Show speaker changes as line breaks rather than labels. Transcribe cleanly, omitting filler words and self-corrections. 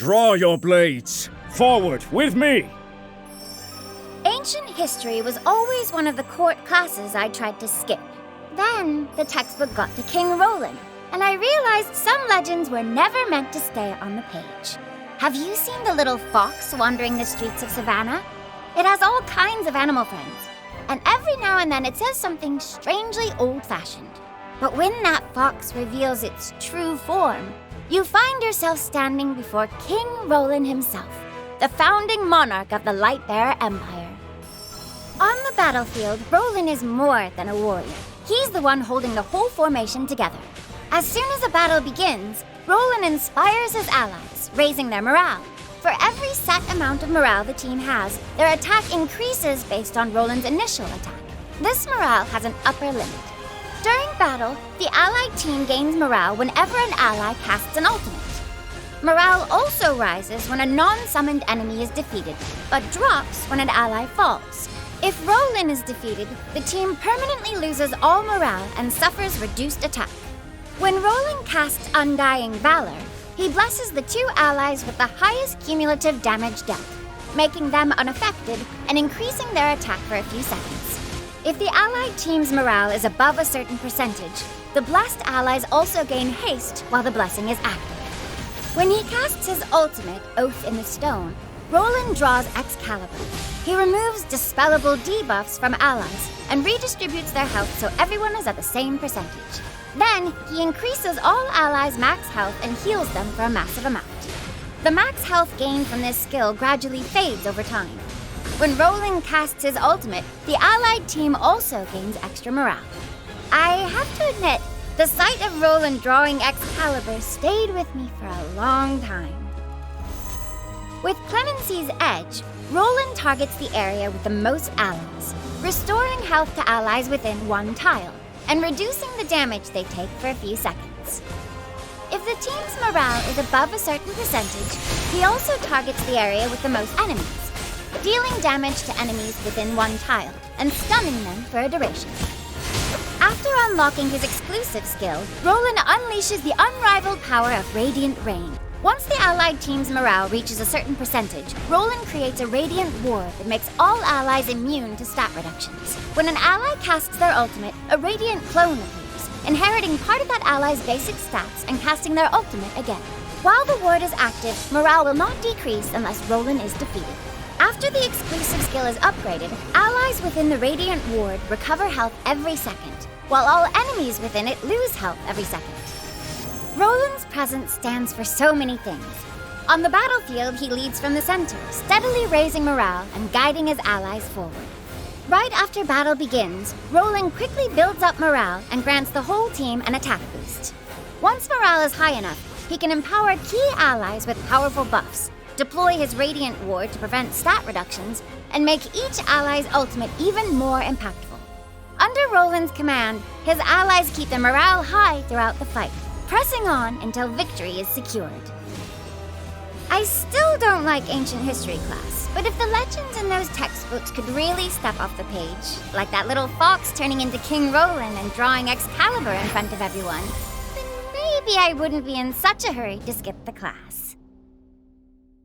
Draw your blades! Forward, with me!
Ancient history was always one of the court classes I tried to skip. Then, the textbook got to King Rolan, and I realized some legends were never meant to stay on the page. Have you seen the little fox wandering the streets of Savannah? It has all kinds of animal friends, and every now and then it says something strangely old-fashioned. But when that fox reveals its true form, you find yourself standing before King Rolan himself, the founding monarch of the Lightbearer Empire. On the battlefield, Rolan is more than a warrior. He's the one holding the whole formation together. As soon as a battle begins, Rolan inspires his allies, raising their morale. For every set amount of morale the team has, their attack increases based on Rolan's initial attack. This morale has an upper limit. During battle, the allied team gains morale whenever an ally casts an ultimate. Morale also rises when a non-summoned enemy is defeated, but drops when an ally falls. If Rolan is defeated, the team permanently loses all morale and suffers reduced attack. When Rolan casts Undying Valor, he blesses the two allies with the highest cumulative damage dealt, making them unaffected and increasing their attack for a few seconds. If the allied team's morale is above a certain percentage, the blessed allies also gain haste while the blessing is active. When he casts his ultimate, Oath in the Stone, Rolan draws Excalibur. He removes dispellable debuffs from allies and redistributes their health so everyone is at the same percentage. Then, he increases all allies' max health and heals them for a massive amount. The max health gained from this skill gradually fades over time. When Rolan casts his ultimate, the allied team also gains extra morale. I have to admit, the sight of Rolan drawing Excalibur stayed with me for a long time. With Clemency's Edge, Rolan targets the area with the most allies, restoring health to allies within one tile, and reducing the damage they take for a few seconds. If the team's morale is above a certain percentage, he also targets the area with the most enemies, dealing damage to enemies within one tile, and stunning them for a duration. After unlocking his exclusive skill, Rolan unleashes the unrivaled power of Radiant Rain. Once the allied team's morale reaches a certain percentage, Rolan creates a Radiant Ward that makes all allies immune to stat reductions. When an ally casts their ultimate, a Radiant Clone appears, inheriting part of that ally's basic stats and casting their ultimate again. While the ward is active, morale will not decrease unless Rolan is defeated. After the exclusive skill is upgraded, allies within the Radiant Ward recover health every second, while all enemies within it lose health every second. Rolan's presence stands for so many things. On the battlefield, he leads from the center, steadily raising morale and guiding his allies forward. Right after battle begins, Rolan quickly builds up morale and grants the whole team an attack boost. Once morale is high enough, he can empower key allies with powerful buffs, deploy his Radiant Ward to prevent stat reductions, and make each ally's ultimate even more impactful. Under Rolan's command, his allies keep their morale high throughout the fight, pressing on until victory is secured. I still don't like ancient history class, but if the legends in those textbooks could really step off the page, like that little fox turning into King Rolan and drawing Excalibur in front of everyone, then maybe I wouldn't be in such a hurry to skip the class.